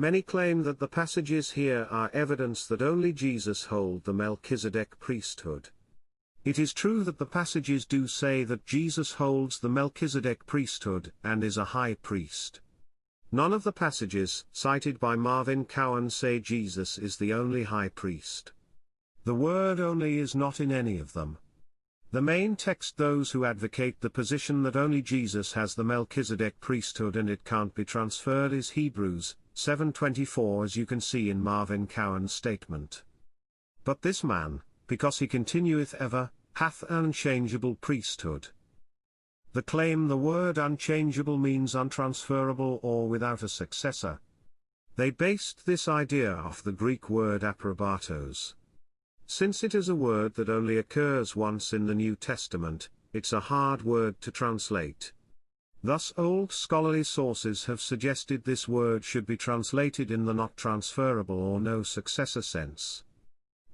Many claim that the passages here are evidence that only Jesus holds the Melchizedek priesthood. It is true that the passages do say that Jesus holds the Melchizedek priesthood and is a high priest. None of the passages cited by Marvin Cowan say Jesus is the only high priest. The word "only" is not in any of them. The main text, those who advocate the position that only Jesus has the Melchizedek priesthood and it can't be transferred, is Hebrews 7:24, as you can see in Marvin Cowan's statement. But this man, because he continueth ever, hath an unchangeable priesthood. The claim the word unchangeable means untransferable or without a successor. They based this idea off the Greek word aprobatos. Since it is a word that only occurs once in the New Testament, it's a hard word to translate. Thus old scholarly sources have suggested this word should be translated in the not transferable or no successor sense.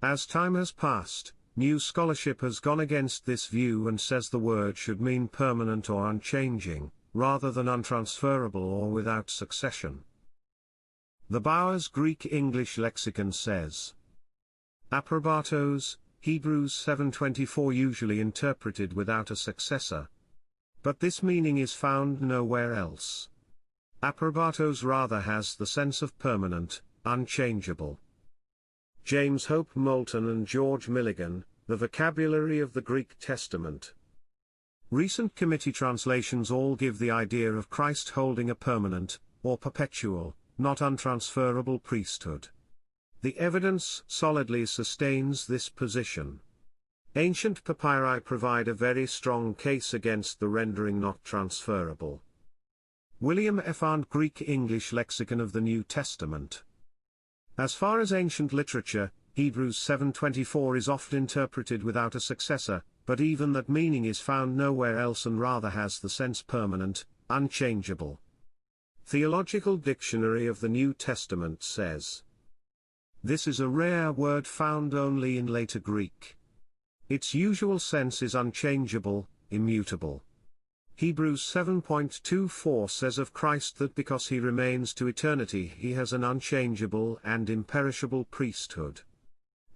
As time has passed, new scholarship has gone against this view and says the word should mean permanent or unchanging, rather than untransferable or without succession. The Bowers Greek-English Lexicon says, aprobatos, Hebrews 7:24, usually interpreted without a successor. But this meaning is found nowhere else. Aprobatos rather has the sense of permanent, unchangeable. James Hope Moulton and George Milligan, The Vocabulary of the Greek Testament. Recent committee translations all give the idea of Christ holding a permanent, or perpetual, not untransferable priesthood. The evidence solidly sustains this position. Ancient papyri provide a very strong case against the rendering not transferable. William F. Arndt, Greek-English Lexicon of the New Testament. As far as ancient literature, Hebrews 7:24 is often interpreted without a successor, but even that meaning is found nowhere else and rather has the sense permanent, unchangeable. Theological Dictionary of the New Testament says, this is a rare word found only in later Greek. Its usual sense is unchangeable, immutable. Hebrews 7:24 says of Christ that because he remains to eternity he has an unchangeable and imperishable priesthood.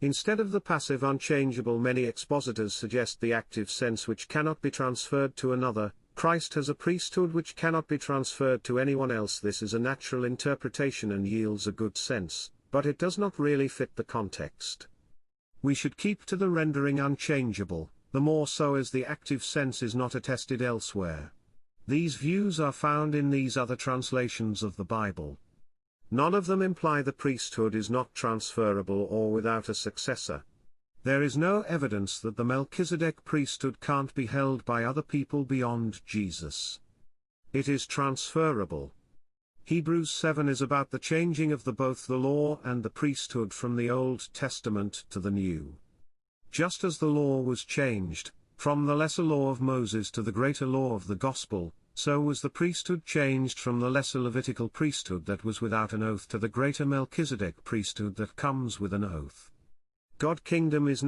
Instead of the passive unchangeable, many expositors suggest the active sense which cannot be transferred to another. Christ has a priesthood which cannot be transferred to anyone else. This is a natural interpretation and yields a good sense, but it does not really fit the context. We should keep to the rendering unchangeable, the more so as the active sense is not attested elsewhere. These views are found in these other translations of the Bible. None of them imply the priesthood is not transferable or without a successor. There is no evidence that the Melchizedek priesthood can't be held by other people beyond Jesus. It is transferable. Hebrews 7 is about the changing of both the law and the priesthood from the Old Testament to the New. Just as the law was changed, from the lesser law of Moses to the greater law of the Gospel, so was the priesthood changed from the lesser Levitical priesthood that was without an oath to the greater Melchizedek priesthood that comes with an oath. God's kingdom is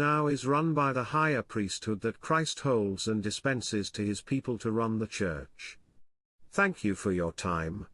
run by the higher priesthood that Christ holds and dispenses to his people to run the church. Thank you for your time.